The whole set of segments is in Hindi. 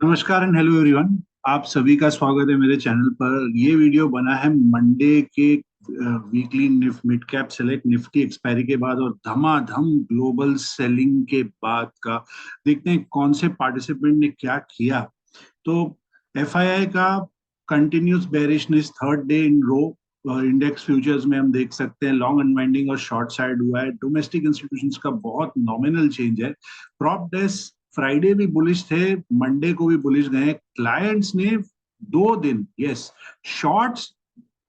नमस्कार एंड हेलो एवरीवन। आप सभी का स्वागत है मेरे चैनल पर। ये वीडियो बना है मंडे के weekly mid cap select Nifty expiry के बाद और धमाधम ग्लोबल सेलिंग के बाद का। देखते हैं कौन से पार्टिसिपेंट ने क्या किया। तो एफआईआई का continuous bearishness third day in row. Index futures में हम देख सकते हैं लॉन्ग अनवाइंडिंग और शॉर्ट साइड हुआ है। डोमेस्टिक इंस्टीट्यूशंस का बहुत नॉमिनल चेंज है। प्रॉप डेस्क फ्राइडे भी बुलिश थे, मंडे को भी बुलिश गए। क्लाइंट्स ने 2 दिन यस शॉर्ट्स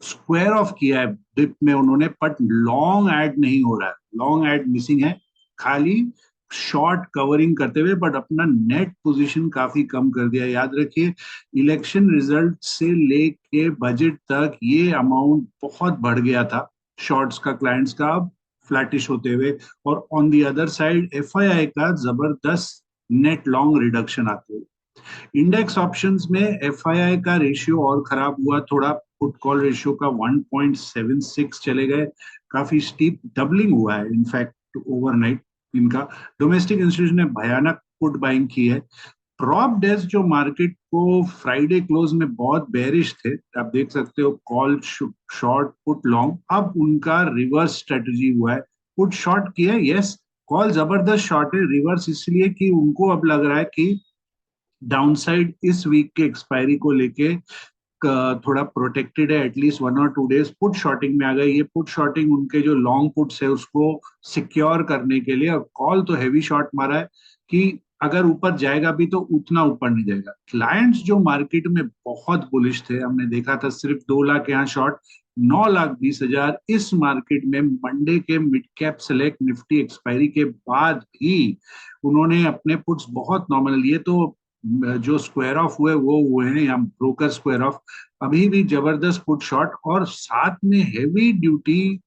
स्क्वायर ऑफ किया है डिप में उन्होंने, बट लॉन्ग एड नहीं हो रहा है, लॉन्ग एड मिसिंग है। खाली शॉर्ट कवरिंग करते हुए बट अपना नेट पोजीशन काफी कम कर दिया। याद रखिए, इलेक्शन रिजल्ट से लेके बजट तक ये अमाउंट बहुत बढ़ गया था शॉर्ट्स का, क्लाइंट्स का, अब फ्लैटिश होते हुए। और on the other side FII का जबरदस्त नेट लॉन्ग रिडक्शन आते हुए। इंडेक्स ऑप्शंस में एफआईआई का रेशियो और खराब हुआ थोड़ा। पुट कॉल रेशियो का 1.76 चले गए। काफी स्टीप डबलिंग हुआ है इनफैक्ट ओवरनाइट इनका। डोमेस्टिक इंस्टीट्यूशन ने भयानक पुट बाइंग की है। प्रॉप डेस्क जो मार्केट को फ्राइडे क्लोज में बहुत बेरिश थे, आप देख सकते हो कॉल शॉर्ट पुट लॉन्ग, अब उनका रिवर्स स्ट्रेटजी हुआ है। पुट शॉर्ट किया यस, कॉल जबरदस्त शॉर्ट है। रिवर्स इसलिए कि उनको अब लग रहा है कि डाउनसाइड इस वीक के एक्सपायरी को लेके थोड़ा प्रोटेक्टेड है। एटलीस्ट 1 और 2 डेज पुट शॉर्टिंग में आ गए। ये पुट शॉर्टिंग उनके जो लॉन्ग पुट्स है उसको सिक्योर करने के लिए। और कॉल तो हैवी शॉर्ट मारा है कि अगर ऊपर जाएगा भी तो उतना ऊपर नहीं जाएगा। क्लाइंट्स जो मार्केट में बहुत बुलिश थे, हमने देखा था सिर्फ 2 लाख यहाँ शॉर्ट, 9,20,000 इस मार्केट में मंडे के mid cap select Nifty expiry के बाद भी उन्होंने अपने पुट्स बहुत नॉमिनल लिए। तो जो स्क्वायर ऑफ हुए वो हुए हैं या ब्रोकर स्क्वायर ऑफ, अभी भी जबरदस्त पुट शॉट और साथ में हेवी ड्यूटी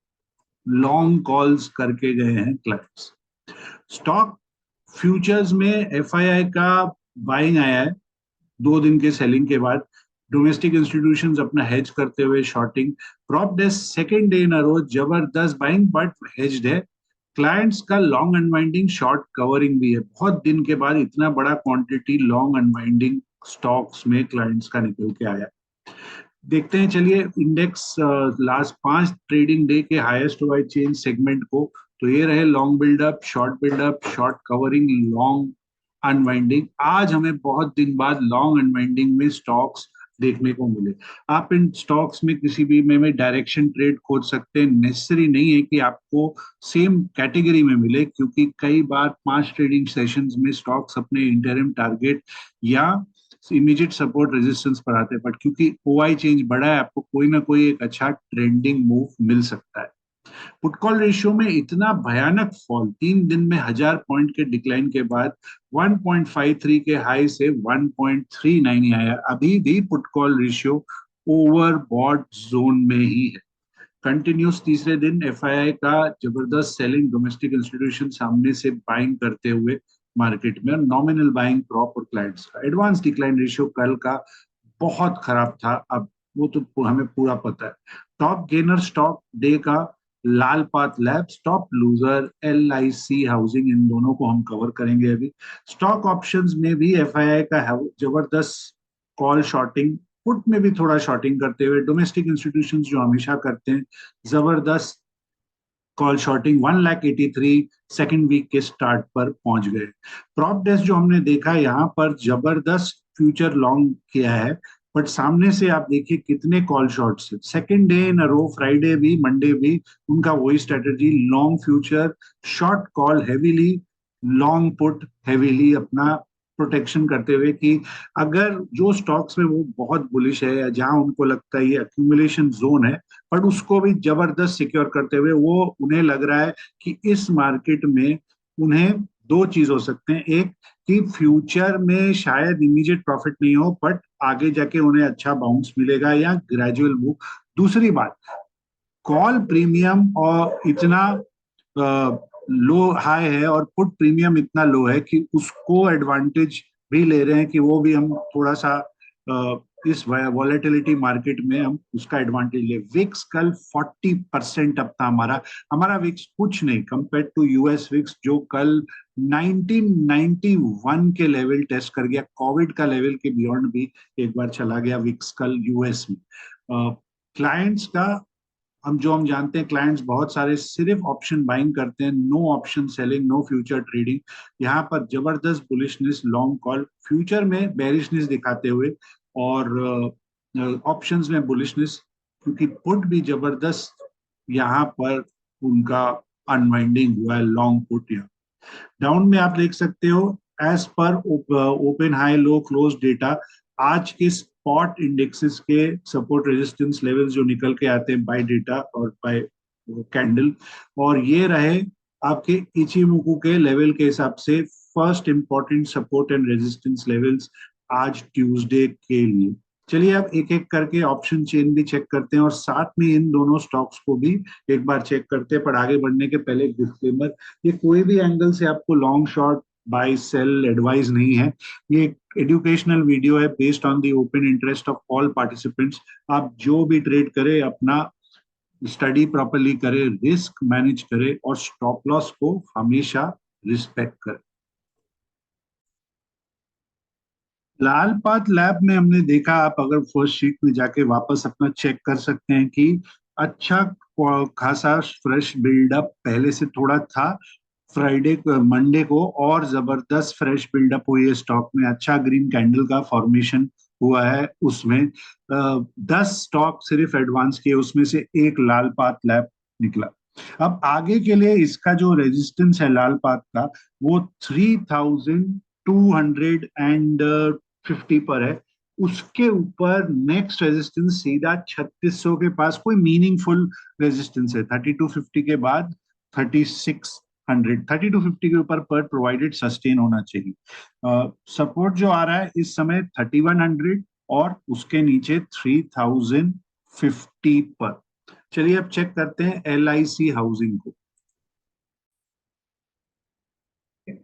लॉन्ग कॉल्स करके गए हैं क्लाइंट्स। स्टॉक फ्यूचर्स में एफआईआई का बाइंग आया है 2 दिन के सेलिंग के बाद। डोमेस्टिक इंस्टीट्यूशंस अपना हेज करते हुए shorting. Prop desk second day in a row जबरदस्त बाइंग बट हेज्ड है। क्लाइंट्स का लॉन्ग अनवाइंडिंग शॉर्ट कवरिंग भी है। बहुत दिन के बाद इतना बड़ा क्वांटिटी लॉन्ग अनवाइंडिंग स्टॉक्स में क्लाइंट्स का निकल के आया। देखते हैं चलिए इंडेक्स लास्ट 5 ट्रेडिंग डे के हाईएस्ट हुआ है चेंज सेगमेंट को। तो ये रहे long buildup, short covering, long unwinding. आज हमें बहुत दिन बाद लॉन्ग अनवाइंडिंग में स्टॉक्स देखने को मिले। आप इन स्टॉक्स में किसी भी में डायरेक्शन ट्रेड खोज सकते हैं। नेसेसरी नहीं है कि आपको सेम कैटेगरी में मिले, क्योंकि कई बार 5 ट्रेडिंग सेशंस में स्टॉक्स अपने इंटरिम टारगेट या इमीडिएट सपोर्ट रेजिस्टेंस पर आते हैं। बट क्योंकि ओआई चेंज बड़ा है, आपको कोई ना कोई एक अच्छा ट्रेंडिंग मूव मिल सकता है। पुट कॉल रेशियो में इतना भयानक फॉल, 3 दिन में 1,000 पॉइंट के डिक्लाइन के बाद 1.53 के हाई से 1.39 आया। अभी भी put call ratio overbought zone में ही है। कंटिन्यूस तीसरे दिन एफआईआई का जबरदस्त सेलिंग, डोमेस्टिक इंस्टीट्यूशन सामने से बाइंग करते हुए मार्केट में। नॉमिनल बाइंग प्रॉप और क्लाइंट्स का एडवांस डिक्लाइन रेशियो कल का बहुत खराब था। अब वो तो हमें पूरा पता है। टॉप गेनर स्टॉक डे का Lal path labs, top loser L I C housing, इन दोनों को हम कवर करेंगे अभी। स्टॉक ऑप्शंस में भी एफआईआई का जबरदस्त कॉल शॉर्टिंग, पुट में भी थोड़ा शॉर्टिंग करते हुए। डोमेस्टिक इंस्टीट्यूशंस जो हमेशा करते हैं जबरदस्त कॉल शॉर्टिंग, 1,83,000 सेकेंड वीक के स्टार्ट पर पहुंच गए। प्रॉप डेस्क जो हमने देखा यहाँ पर जबरदस्त फ्यूचर लॉन्ग किया है, बट सामने से आप देखिए कितने कॉल शॉर्ट्स है। Second day in a row, Friday भी मंडे भी उनका वही strategy, long future, short call heavily, long put heavily, अपना प्रोटेक्शन करते हुए कि अगर जो स्टॉक्स में वो बहुत बुलिश है या जहां उनको लगता है ये अक्यूमुलेशन जोन है, पर उसको भी जबरदस्त सिक्योर करते हुए वो उन्हें लग रहा है कि इस मार्केट में उन्हें 2 चीज हो सकते हैं। एक कि फ्यूचर में शायद इमीडिएट प्रॉफिट नहीं हो, बट आगे जाके उन्हें अच्छा बाउंस मिलेगा या ग्रेजुअल मूव। दूसरी बात, कॉल प्रीमियम और इतना लो हाई है और पुट प्रीमियम इतना लो है कि उसको एडवांटेज भी ले रहे हैं कि वो भी हम थोड़ा सा इस वॉलेटिलिटी मार्केट में हम उसका एडवांटेज ले। विक्स कल 40% अप था हमारा। हमारा विक्स कुछ नहीं कंपेयर टू यूएस विक्स, जो कल 1991 के लेवल टेस्ट कर गया, कोविड का लेवल के बियॉन्ड भी एक बार चला गया विक्स कल यूएस में। क्लाइंट्स का हम जानते हैं, क्लाइंट्स बहुत सारे सिर्फ ऑप्शन बाइंग करते हैं, no option selling, no future trading. यहाँ पर जबरदस्त बुलिशनेस, लॉन्ग कॉल, फ्यूचर में बेरिशनेस दिखाते हुए और ऑप्शंस में बुलिशनेस, क्योंकि पुट भी जबरदस्त यहाँ पर उनका अनवाइंडिंग हुआ है लॉन्ग पुट। यहाँ डाउन में आप देख सकते हो, as per open high low close data, आज के स्पॉट इंडेक्सेस के सपोर्ट रेजिस्टेंस लेवल जो निकल के आते हैं बाय डेटा और बाय कैंडल, और ये रहे आपके इचिमुकु के लेवल के हिसाब से first important support and resistance levels आज ट्यूसडे के लिए। चलिए अब एक एक करके ऑप्शन चेन भी चेक करते हैं और साथ में इन दोनों स्टॉक्स को भी एक बार चेक करते हैं। पर आगे बढ़ने के पहले एक डिस्क्लेमर, ये कोई भी एंगल से आपको long short buy sell advice नहीं है। ये एक एजुकेशनल वीडियो है based on the open interest of all participants. आप जो भी ट्रेड करें अपना स्टडी प्रॉपरली करें, रिस्क मैनेज करें और स्टॉप लॉस को हमेशा रिस्पेक्ट करें। लाल पाथ लैब में हमने देखा, आप अगर फर्स्ट शीट में जाके वापस अपना चेक कर सकते हैं कि अच्छा खासा फ्रेश बिल्डअप पहले से थोड़ा था। फ्राइडे को, मंडे को और जबरदस्त फ्रेश बिल्डअप हुई है स्टॉक में, अच्छा ग्रीन कैंडल का फॉर्मेशन हुआ है उसमें। 10 स्टॉक सिर्फ एडवांस किए, उसमें से एक लाल पाथ लैब निकला। अब आगे के लिए इसका जो रेजिस्टेंस है लाल पाथ का, वो 3250 पर है। उसके ऊपर नेक्स्ट रेजिस्टेंस सीधा 3600 के पास कोई मीनिंगफुल रेजिस्टेंस है। 3250 के बाद 3250 के ऊपर पर प्रोवाइडेड सस्टेन होना चाहिए। सपोर्ट जो आ रहा है इस समय 3100 और उसके नीचे 3050 पर। चलिए अब चेक करते हैं LIC हाउसिंग को।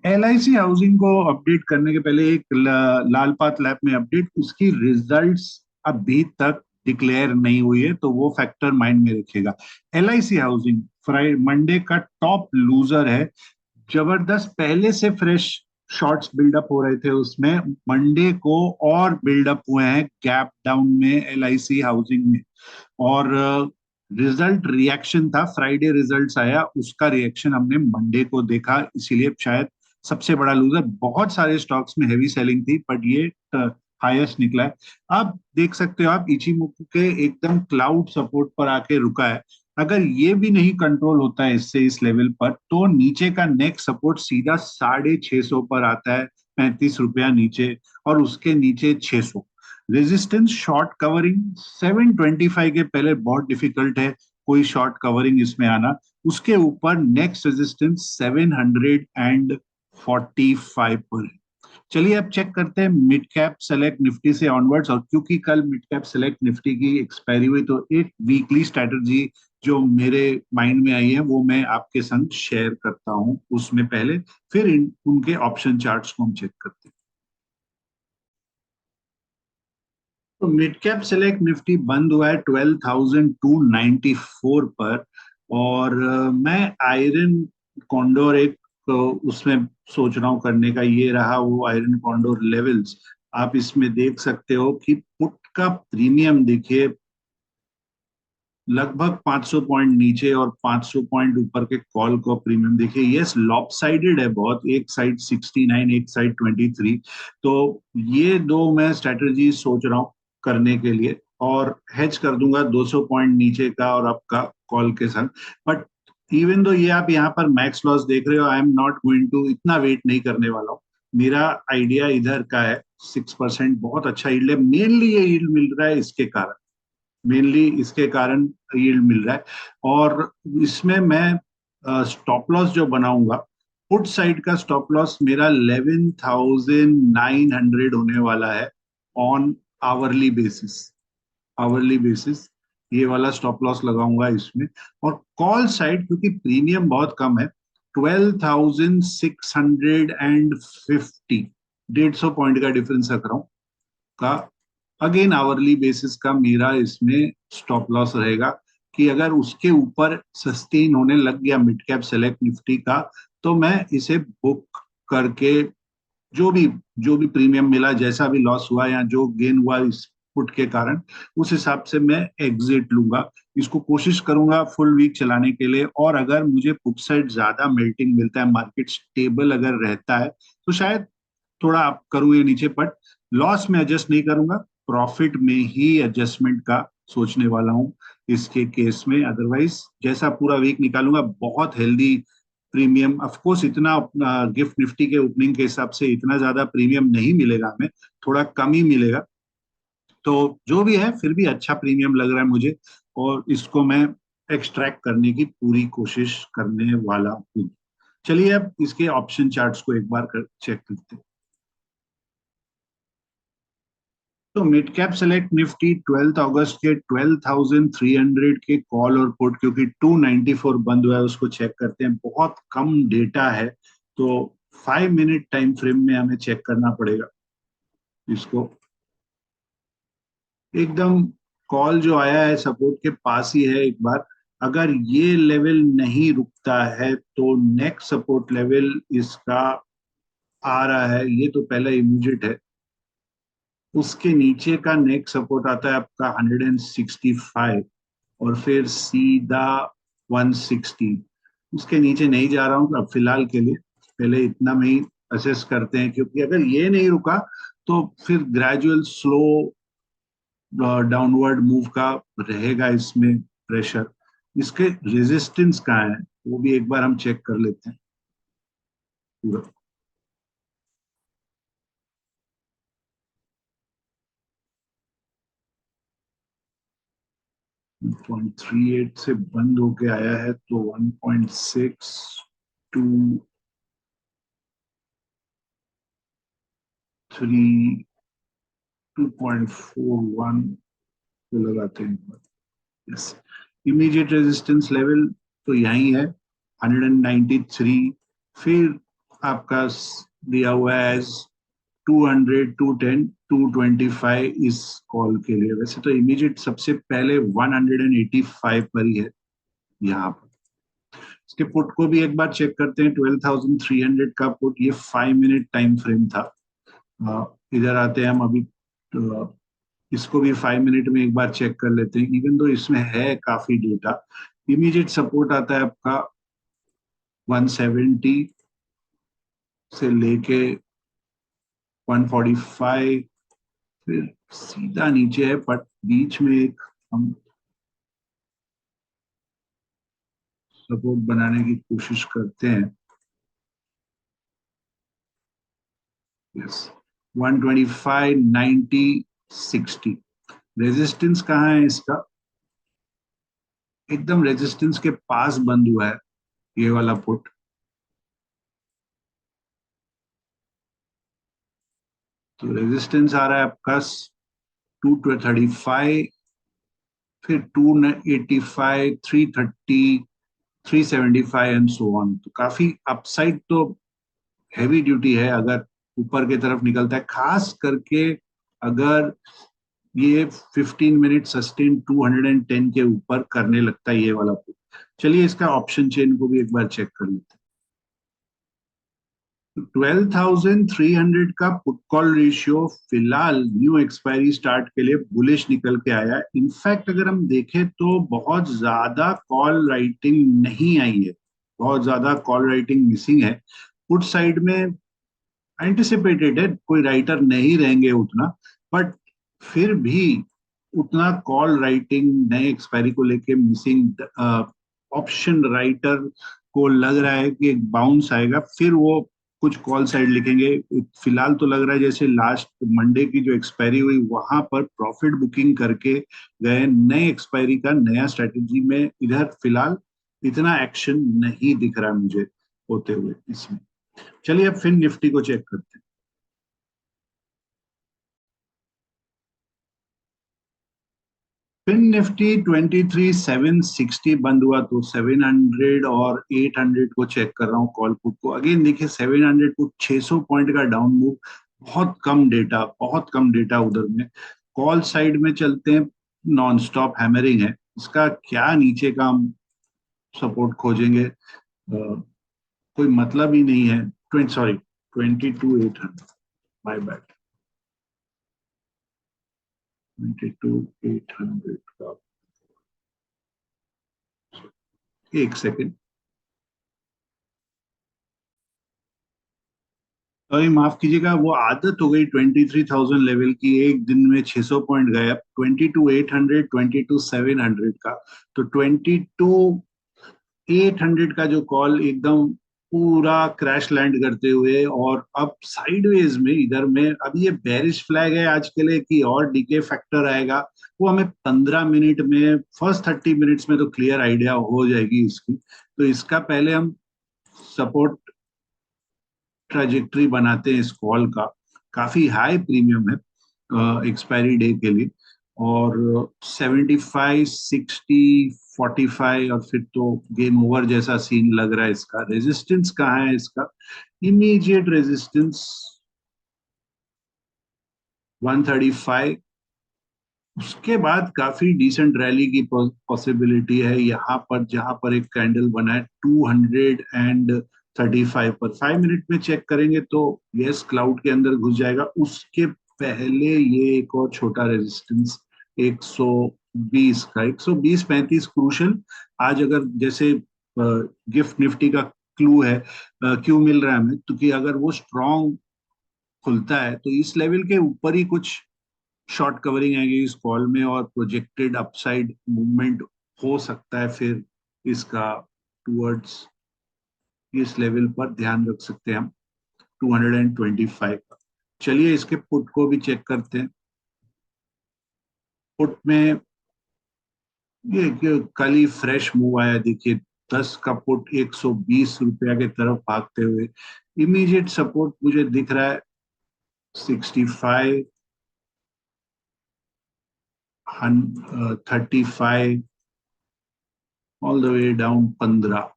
LIC हाउसिंग को अपडेट करने के पहले एक लाल पाथ लैब में अपडेट, उसकी रिजल्ट्स अभी तक डिक्लेयर नहीं हुई है, तो वो फैक्टर माइंड में रखिएगा। LIC हाउसिंग फ्राइडे मंडे का टॉप लूजर है। जबरदस्त पहले से फ्रेश शॉर्ट्स बिल्डअप हो रहे थे उसमें, मंडे को और बिल्डअप हुए हैं गैप डाउन में LIC हाउसिंग में। और रिजल्ट रिएक्शन था, फ्राइडे रिजल्ट्स आया, उसका रिएक्शन हमने मंडे को देखा, इसीलिए शायद सबसे बड़ा लूजर। बहुत सारे स्टॉक्स में हेवी सेलिंग थी बट ये हाईएस्ट निकला है। आप देख सकते हो, आप इचिमुकु के एकदम क्लाउड सपोर्ट पर आके रुका है। अगर ये भी नहीं कंट्रोल होता है इससे इस लेवल पर, तो नीचे का नेक्स्ट सपोर्ट सीधा 650 पर आता है, 35 रुपया नीचे, और उसके नीचे 600। रेजिस्टेंस शॉर्ट कवरिंग 725 के पहले बहुत डिफिकल्ट है कोई शॉर्ट कवरिंग इसमें आना। उसके ऊपर नेक्स्ट रेजिस्टेंस 745 पर है। चलिए अब चेक करते हैं मिड कैप सेलेक्ट निफ्टी से ऑनवर्ड्स। और क्योंकि कल मिड कैप सेलेक्ट निफ्टी की एक्सपायरी हुई, तो एक वीकली स्ट्रेटजी जो मेरे माइंड में आई है वो मैं आपके संग शेयर करता हूं। उसमें पहले फिर उनके ऑप्शन चार्ट्स को हम चेक करते हैं। तो मिड कैप सेलेक्ट निफ्टी बंद हुआ है 12,294 पर। और मैं आयरन कॉन्डोर एक उसमें सोच रहा हूँ करने का, ये रहा वो आयरन कॉन्डोर लेवल्स। आप इसमें देख सकते हो कि पुट का प्रीमियम देखिए, लगभग 500 पॉइंट नीचे और 500 पॉइंट ऊपर के कॉल को प्रीमियम देखिए। यस, लॉपसाइडेड है बहुत, एक साइड 69 एक साइड 23। तो ये दो मैं स्ट्रेटजी सोच रहा हूँ करने के लिए, और हेज कर दूंगा 200 पॉइंट नीचे का और आपका कॉल के संग। बट इवन दो ये आप यहाँ पर मैक्स लॉस देख रहे हो, I am not going to इतना वेट नहीं करने वाला हूँ। मेरा आइडिया इधर का है 6%, बहुत अच्छा यील्ड है। मेनली ये यील्ड मिल रहा है इसके कारण, मेनली इसके कारण यील्ड मिल रहा है। और इसमें मैं स्टॉप लॉस जो बनाऊंगा, पुट साइड का स्टॉप लॉस मेरा 11,900 होने वाला है on hourly basis. Hourly basis ये वाला स्टॉप लॉस लगाऊंगा इसमें। और कॉल साइड क्योंकि प्रीमियम बहुत कम है, 12,650, 150 पॉइंट का डिफरेंस रख रहा हूँ का अगेन आवरली बेसिस का मेरा इसमें स्टॉप लॉस रहेगा कि अगर उसके ऊपर सस्टेन होने लग गया मिड कैप सेलेक्ट निफ्टी का, तो मैं इसे बुक करके जो भी जो भी प्रीमियम मिला, जैसा भी लॉस हुआ या जो गेन हुआ इस पुट के कारण, उस हिसाब से मैं एग्जिट लूंगा। इसको कोशिश करूंगा फुल वीक चलाने के लिए, और अगर मुझे पुट साइड ज्यादा मेल्टिंग मिलता है, मार्केट स्टेबल अगर रहता है, तो शायद थोड़ा आप करूँ ये नीचे, बट लॉस में एडजस्ट नहीं करूंगा, प्रॉफिट में ही एडजस्टमेंट का सोचने वाला हूँ इसके केस में। अदरवाइज जैसा पूरा वीक निकालूंगा, बहुत हेल्दी प्रीमियम। ऑफ कोर्स इतना गिफ्ट निफ्टी के ओपनिंग के हिसाब से इतना ज्यादा प्रीमियम नहीं मिलेगा हमें, थोड़ा कम ही मिलेगा। तो जो भी है फिर भी अच्छा प्रीमियम लग रहा है मुझे, और इसको मैं एक्सट्रैक्ट करने की पूरी कोशिश करने वाला हूँ। चलिए अब इसके ऑप्शन चार्ट्स को एक बार चेक करते हैं। तो मिड कैप सेलेक्ट निफ्टी 12 अगस्त के 12,300 के कॉल और पुट, क्योंकि 294 बंद हुआ है, उसको चेक करते हैं। बहुत कम डेटा है, तो 5 मिनट टाइम फ्रेम में हमें चेक करना पड़ेगा इसको। एकदम कॉल जो आया है सपोर्ट के पास ही है। एक बार अगर ये लेवल नहीं रुकता है, तो नेक्स्ट सपोर्ट लेवल इसका आ रहा है, ये तो पहला इमीडिएट है। उसके नीचे का नेक्स्ट सपोर्ट आता है आपका 165, और फिर सीधा 160। उसके नीचे नहीं जा रहा हूँ अब फिलहाल के लिए, पहले इतना में ही असेस करते हैं, क्योंकि अगर ये नहीं रुका तो फिर ग्रेजुअल स्लो डाउनवर्ड मूव का रहेगा इसमें प्रेशर। इसके रेजिस्टेंस कहाँ है वो भी एक बार हम चेक कर लेते हैं पूरा। 1.38 से बंद होके आया है, तो 1.6 टू 3, 2.41 को लगाते हैं। यस, इमीडिएट रेजिस्टेंस लेवल तो यही है 193। फिर आपका दिया हुआ है 200, 210, 225 इस कॉल के लिए। वैसे तो इमीडिएट सबसे पहले 185 पर ही है यहाँ पर। इसके पुट को भी एक बार चेक करते हैं। 12,300 का पुट, ये 5 मिनट टाइम फ्रेम था। इधर आते हैं हम अभी, तो इसको भी 5 मिनट में एक बार चेक कर लेते हैं। इवन तो इसमें है काफी डेटा। इमीडिएट सपोर्ट आता है आपका 170 से लेके 145, फिर सीधा नीचे है, बट बीच में एक हम सपोर्ट बनाने की कोशिश करते हैं। यस, 125, 90, 60। रेजिस्टेंस कहाँ है इसका? एकदम रेजिस्टेंस के पास बंद हुआ है ये वाला पुट। तो रेजिस्टेंस आ रहा है आपका 235, फिर 285, 330, 375 एंड सो ऑन। तो काफी अपसाइड तो हैवी ड्यूटी है अगर ऊपर की तरफ निकलता है, खास करके अगर ये 15 मिनट सस्टेन 210 के ऊपर करने लगता है ये वाला पुट। चलिए इसका ऑप्शन चेन को भी एक बार चेक कर लेते हैं। 12,300 का पुट कॉल रेशियो फिलहाल न्यू एक्सपायरी स्टार्ट के लिए बुलिश निकल के आया है। इनफैक्ट अगर हम देखें तो बहुत ज्यादा कॉल राइटिंग नहीं आई है, बहुत ज्यादा कॉल राइटिंग मिसिंग है। पुट साइड में एंटिसिपेटेड है, कोई राइटर नहीं रहेंगे उतना, बट फिर भी उतना कॉल राइटिंग नए एक्सपायरी को लेके मिसिंग। ऑप्शन राइटर को लग रहा है कि एक बाउंस आएगा, फिर वो कुछ कॉल साइड लिखेंगे। फिलहाल तो लग रहा है जैसे लास्ट मंडे की जो एक्सपायरी हुई वहां पर प्रॉफिट बुकिंग करके गए, नए एक्सपायरी का नया स्ट्रेटेजी में इधर फिलहाल इतना एक्शन नहीं दिख रहा मुझे होते हुए इसमें। चलिए अब फिर निफ्टी को चेक करते हैं। फिन निफ्टी 23,760 बंद हुआ, तो 700 और 800 को चेक कर रहा हूँ कॉल पुट को। अगेन देखिए 700 को 600 पॉइंट का डाउन मूव, बहुत कम डेटा, बहुत कम डेटा उधर में। कॉल साइड में चलते हैं, नॉन स्टॉप हैमरिंग है, इसका क्या नीचे का हम सपोर्ट खोजेंगे, कोई मतलब ही नहीं है। 22,800, माय बैड, 22,800 का, एक सेकेंड, अरे माफ कीजिएगा, वो आदत हो गई 23,000 लेवल की, एक दिन में 600 पॉइंट गए। अब 22,800, 22,700 का, तो 22,800 का जो कॉल एकदम पूरा क्रैश लैंड करते हुए, और अब साइडवेज में इधर में, अब ये बेरिश फ्लैग है आज के लिए कि और डीके फैक्टर आएगा, वो हमें 15 मिनट में, फर्स्ट 30 मिनट्स में तो क्लियर आइडिया हो जाएगी इसकी। तो इसका पहले हम सपोर्ट ट्रेजेक्ट्री बनाते हैं इस कॉल का, काफी हाई प्रीमियम है एक्सपायरी डे के लिए, और 75, 60, 45, और फिर तो गेम ओवर जैसा सीन लग रहा है इसका। रेजिस्टेंस कहाँ है इसका? इमीडिएट रेजिस्टेंस 135, उसके बाद काफी डिसेंट रैली की पॉसिबिलिटी है यहाँ पर, जहां पर एक कैंडल बना है 235 पर। 5 मिनट में चेक करेंगे तो यस, क्लाउड के अंदर घुस जाएगा। उसके पहले ये एक और छोटा रेजिस्टेंस 120 का, 120, 35 क्रूशल। आज अगर जैसे गिफ्ट निफ्टी का क्लू है, क्यों मिल रहा है हमें, क्योंकि अगर वो स्ट्रॉन्ग खुलता है तो इस लेवल के ऊपर ही कुछ शॉर्ट कवरिंग आएगी इस कॉल में, और प्रोजेक्टेड अपसाइड मूवमेंट हो सकता है फिर इसका टूवर्ड्स इस लेवल पर, ध्यान रख सकते हैं हम 225 का। चलिए इसके पुट को भी चेक करते हैं। पुट में ये कल ही फ्रेश मूव आया, देखिए 10 का पुट 120 रुपया के तरफ भागते हुए। इमीडिएट सपोर्ट मुझे दिख रहा है 65, 35, all the way down 15।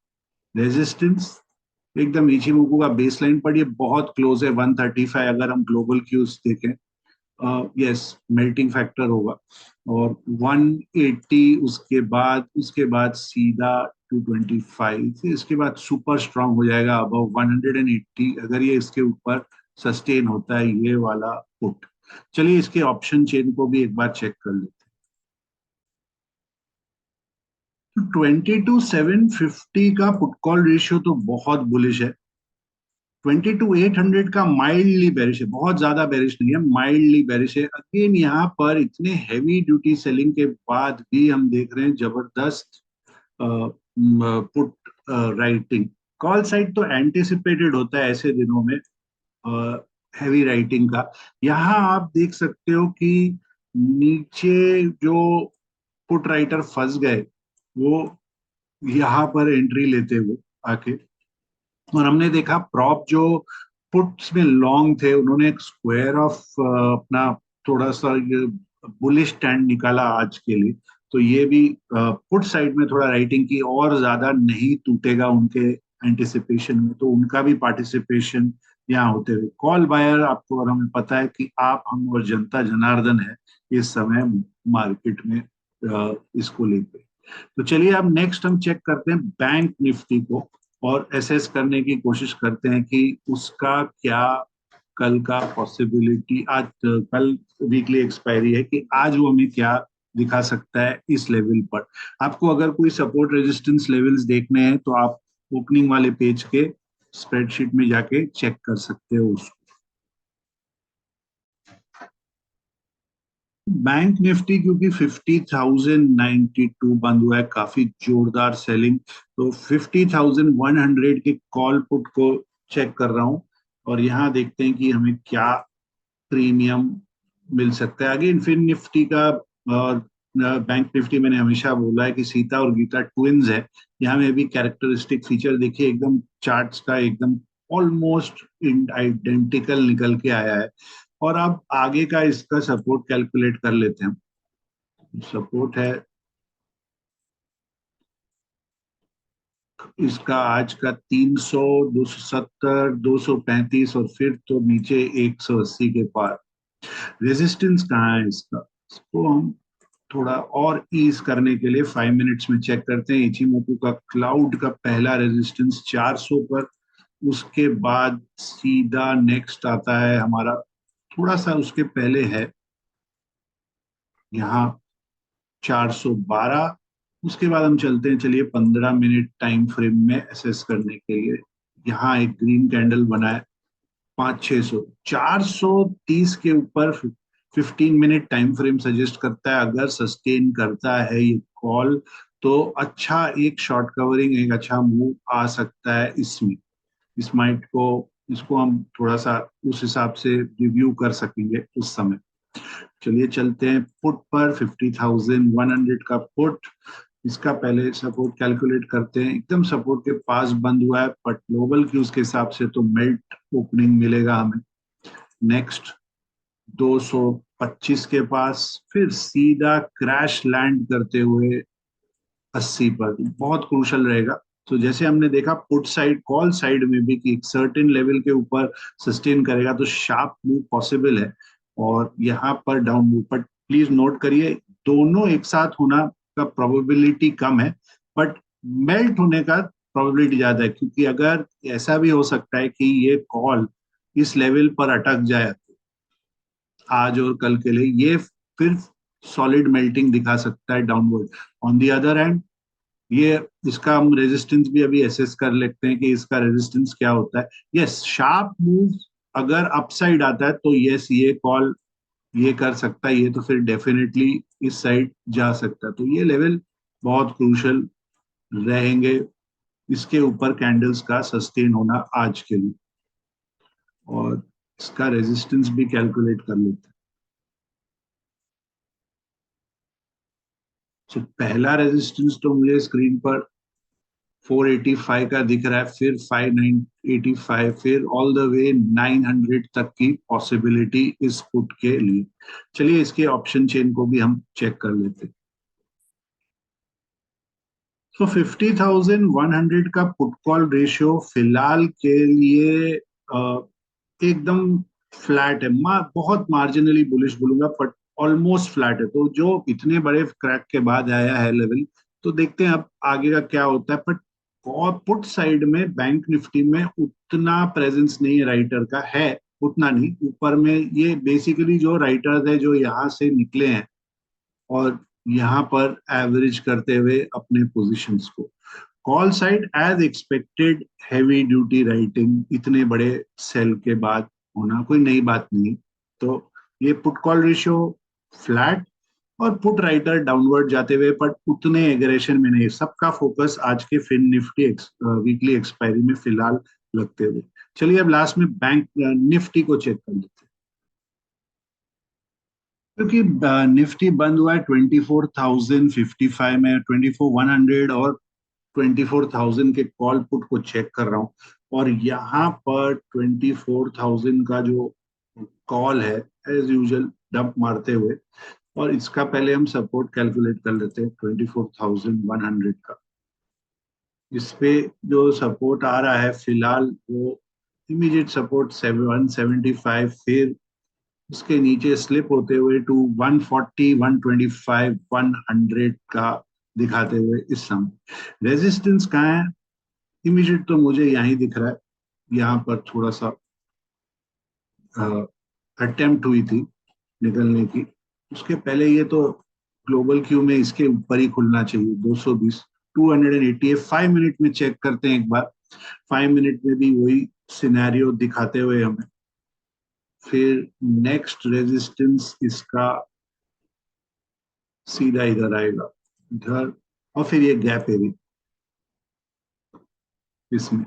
Resistance एकदम इचिमोकू का बेसलाइन पर ये बहुत क्लोज है 135, अगर हम ग्लोबल क्यूज देखें, यस मेल्टिंग फैक्टर होगा, और 180, उसके बाद सीधा 225, फिर इसके बाद सुपर स्ट्रांग हो जाएगा अबव 180, अगर ये इसके ऊपर सस्टेन होता है ये वाला पुट। चलिए इसके ऑप्शन चेन को भी एक बार चेक कर लेते हैं। 22,750 का पुट कॉल रेशियो तो बहुत बुलिश है। 22,800 का माइल्डली बेरिश है, बहुत ज्यादा बेरिश नहीं है, माइल्डली बेरिश है। अगेन यहाँ पर इतने हैवी ड्यूटी सेलिंग के बाद भी हम देख रहे हैं जबरदस्त पुट राइटिंग। कॉल साइड तो एंटिसिपेटेड होता है ऐसे दिनों में हैवी राइटिंग का। यहाँ आप देख सकते हो कि नीचे जो पुट राइटर फंस गए, वो यहाँ पर एंट्री लेते हुए आके, और हमने देखा प्रॉप जो पुट्स में लॉन्ग थे उन्होंने एक स्क्वायर ऑफ अपना थोड़ा सा बुलिश स्टैंड निकाला आज के लिए। तो ये भी पुट साइड में थोड़ा राइटिंग की, और ज्यादा नहीं टूटेगा उनके एंटिसिपेशन में, तो उनका भी पार्टिसिपेशन यहाँ होते हुए। कॉल बायर आपको और हमें पता है कि आप, हम और जनता जनार्दन है इस समय मार्केट में इसको लेके। तो चलिए अब नेक्स्ट हम चेक करते हैं बैंक निफ्टी को, और एसेस करने की कोशिश करते हैं कि उसका क्या कल का पॉसिबिलिटी, आज कल वीकली एक्सपायरी है, कि आज वो हमें क्या दिखा सकता है इस लेवल पर। आपको अगर कोई सपोर्ट रेजिस्टेंस लेवल्स देखने हैं तो आप ओपनिंग वाले पेज के स्प्रेडशीट में जाके चेक कर सकते हो उसको। बैंक निफ्टी क्योंकि 50,092 बंद हुआ है, काफी जोरदार सेलिंग, तो 50,100 के कॉल पुट को चेक कर रहा हूं, और यहाँ देखते हैं कि हमें क्या प्रीमियम मिल सकता है। अगेन फिर निफ्टी का और बैंक निफ्टी, मैंने हमेशा बोला है कि सीता और गीता ट्विंस है। यहाँ में भी कैरेक्टरिस्टिक फीचर देखिए, एकदम चार्ट्स का एकदम ऑलमोस्ट आइडेंटिकल निकल के आया है। और अब आगे का इसका सपोर्ट कैलकुलेट कर लेते हैं। सपोर्ट है इसका आज का 300, 270, 235, और फिर तो नीचे 180 के पार। रेजिस्टेंस कहाँ है इसका? इसको हम थोड़ा और ईज करने के लिए 5 मिनट्स में चेक करते हैं। इचिमोकू का क्लाउड का पहला रेजिस्टेंस 400 पर, उसके बाद सीधा नेक्स्ट आता है हमारा, थोड़ा सा उसके पहले है यहाँ 412। उसके बाद हम चलते हैं, चलिए 15 मिनट टाइम फ्रेम में एसेस करने के लिए। यहाँ एक ग्रीन कैंडल बना है 500 600, 430 के ऊपर 15 मिनट टाइम फ्रेम सजेस्ट करता है। अगर सस्टेन करता है ये कॉल तो अच्छा एक शॉर्ट कवरिंग, एक अच्छा मूव आ सकता है इसमें। इस माइट को, इसको हम थोड़ा सा उस हिसाब से रिव्यू कर सकेंगे उस समय। चलिए चलते हैं पुट पर, 50,100 का पुट। इसका पहले सपोर्ट कैलकुलेट करते हैं। एकदम सपोर्ट के पास बंद हुआ है, बट ग्लोबल क्यूज के हिसाब से तो मेल्ट ओपनिंग मिलेगा हमें। नेक्स्ट 225 के पास, फिर सीधा क्रैश लैंड करते हुए 80 पर, बहुत क्रूशल रहेगा। तो जैसे हमने देखा पुट साइड, कॉल साइड में भी कि एक सर्टेन लेवल के ऊपर सस्टेन करेगा तो शार्प मूव पॉसिबल है, और यहाँ पर down move. But please note करिए, दोनों एक साथ होना का प्रोबेबिलिटी कम है, बट मेल्ट होने का प्रोबेबिलिटी ज्यादा है, क्योंकि अगर ऐसा भी हो सकता है कि ये कॉल इस लेवल पर अटक जाए आज और कल के लिए, ये फिर सॉलिड मेल्टिंग दिखा सकता है downward. On the other hand, ये इसका हम रेजिस्टेंस भी अभी एसेस कर लेते हैं कि इसका रेजिस्टेंस क्या होता है। यस, शार्प मूव अगर अपसाइड आता है तो यस, ये कॉल ये कर सकता है, ये तो फिर डेफिनेटली इस साइड जा सकता है। तो ये लेवल बहुत क्रूशल रहेंगे इसके ऊपर कैंडल्स का सस्टेन होना आज के लिए। और इसका रेजिस्टेंस भी कैलकुलेट कर लेते हैं। तो पहला रेजिस्टेंस तो मुझे स्क्रीन पर 485 का दिख रहा है, फिर 585, फिर ऑल द वे 900 तक की पॉसिबिलिटी इस पुट के लिए। चलिए इसके ऑप्शन चेन को भी हम चेक कर लेते हैं। तो 50,100 का पुट कॉल रेशियो फिलहाल के लिए एकदम फ्लैट है। बहुत मार्जिनली बुलिश बोलूंगा, बट ऑलमोस्ट फ्लैट है। तो जो इतने बड़े क्रैक के बाद आया है लेवल, तो देखते हैं अब आगे का क्या होता है। बट पुट साइड में बैंक निफ्टी में उतना प्रेजेंस नहीं है राइटर का, है उतना नहीं ऊपर में। ये बेसिकली जो राइटर्स है जो यहाँ से निकले हैं और यहाँ पर एवरेज करते हुए अपने पोजीशंस को। Call side as expected, heavy duty writing इतने बड़े सेल के बाद होना कोई नई बात नहीं। तो ये पुट कॉल रेशियो फ्लैट, और पुट राइटर डाउनवर्ड जाते हुए, पर उतने एग्रेशन में नहीं। सबका फोकस आज के फिन निफ्टी वीकली एक्सपायरी में फिलहाल लगते हुए। चलिए अब लास्ट में बैंक निफ्टी को चेक कर लेते हैं। क्योंकि निफ्टी बंद हुआ है 24,055 में, 24,100 और 24,000 के कॉल पुट को चेक कर रहा हूँ। और यहाँ पर 24,000 का जो कॉल है एज यूजल डंप मारते हुए, और इसका पहले हम सपोर्ट कैलकुलेट कर लेते हैं 24,100 का। इस पे जो सपोर्ट आ रहा है फिलहाल वो इमीडिएट सपोर्ट 775, फिर उसके नीचे स्लिप होते हुए टू 140, 125, 100 का दिखाते हुए इस समय। रेजिस्टेंस कहाँ है? इमीडिएट तो मुझे यहीं दिख रहा है। यहाँ पर थोड़ा सा अटेम्प्ट हुई थी निकलने की, उसके पहले ये तो ग्लोबल क्यू में इसके ऊपर ही खुलना चाहिए 220, 280। 5 मिनट में चेक करते हैं एक बार। 5 मिनट में भी वही सिनेरियो दिखाते हुए हमें। फिर नेक्स्ट रेजिस्टेंस इसका सीधा इधर आएगा, इधर, और फिर ये गैप एरिया इसमें।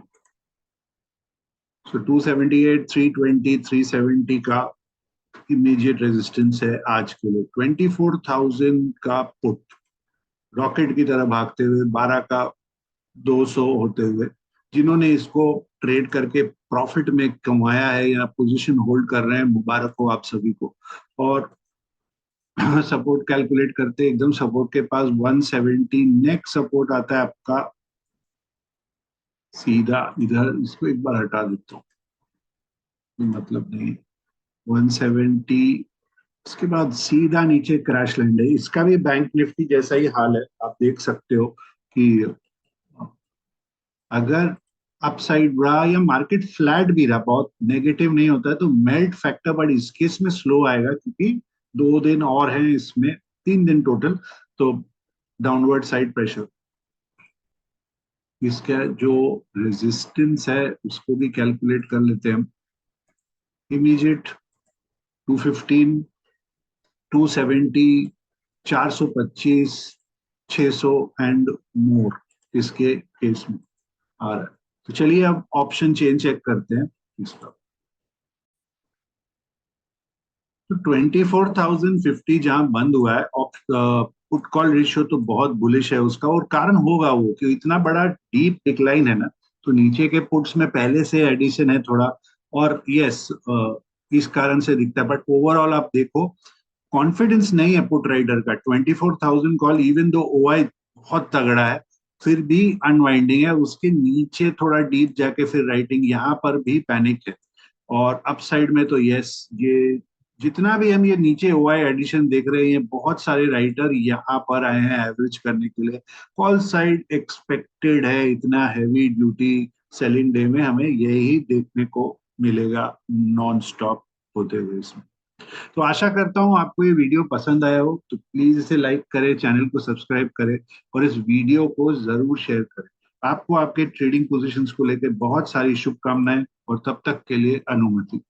सो 278, 320, 370 का इमीडिएट रेजिस्टेंस है आज के लिए। 24,000 का पुट रॉकेट की तरह भागते हुए 12 का 200 होते हुए, जिन्होंने इसको ट्रेड करके प्रॉफिट में कमाया है या पोजीशन होल्ड कर रहे हैं, मुबारक हो आप सभी को। और सपोर्ट कैलकुलेट करते एकदम सपोर्ट के पास 170, नेक्स्ट सपोर्ट आता है आपका सीधा इधर। इसको एक बार हटा देता हूँ, मतलब नहीं, 170 इसके बाद सीधा नीचे क्रैश लैंड है। इसका भी बैंक निफ्टी जैसा ही हाल है। आप देख सकते हो कि अगर अपसाइड रहा या मार्केट फ्लैट भी रहा, बहुत नेगेटिव नहीं होता है, तो मेल्ट फैक्टर बट इस केस में स्लो आएगा, क्योंकि 2 दिन और हैं इसमें, 3 दिन टोटल। तो डाउनवर्ड साइड प्रेशर, इसका जो रेजिस्टेंस है उसको भी कैलकुलेट कर लेते हैं हम। इमीडिएट 215, 270, 425, 600 एंड मोर इसके केस में आ रहा है। तो चलिए अब ऑप्शन चेन चेक करते हैं इसका। तो 24,050 जहां बंद हुआ है, पुट कॉल रेशियो तो बहुत बुलिश है उसका, और कारण होगा वो कि इतना बड़ा डीप डिक्लाइन है ना, तो नीचे के पुट्स में पहले से एडिशन है थोड़ा, और यस, इस कारण से दिखता है। बट ओवरऑल आप देखो, कॉन्फिडेंस नहीं है पुट राइडर का। 24,000 कॉल, इवन दो ओआई बहुत तगड़ा है, फिर भी अनवाइंडिंग है। उसके नीचे थोड़ा डीप जाके फिर राइटिंग, यहाँ पर भी पैनिक है। और अपसाइड में तो यस, ये जितना भी हम ये नीचे ओआई एडिशन देख रहे हैं, बहुत सारे राइटर यहाँ पर आए हैं एवरेज करने के लिए। कॉल साइड एक्सपेक्टेड है, इतना हैवी ड्यूटी सेलिंग डे में हमें यही देखने को मिलेगा नॉन स्टॉप होते हुए इसमें। तो आशा करता हूँ आपको ये वीडियो पसंद आया हो, तो प्लीज इसे लाइक करें, चैनल को सब्सक्राइब करें, और इस वीडियो को जरूर शेयर करें। आपको आपके ट्रेडिंग पोजीशंस को लेकर बहुत सारी शुभकामनाएं, और तब तक के लिए अनुमति।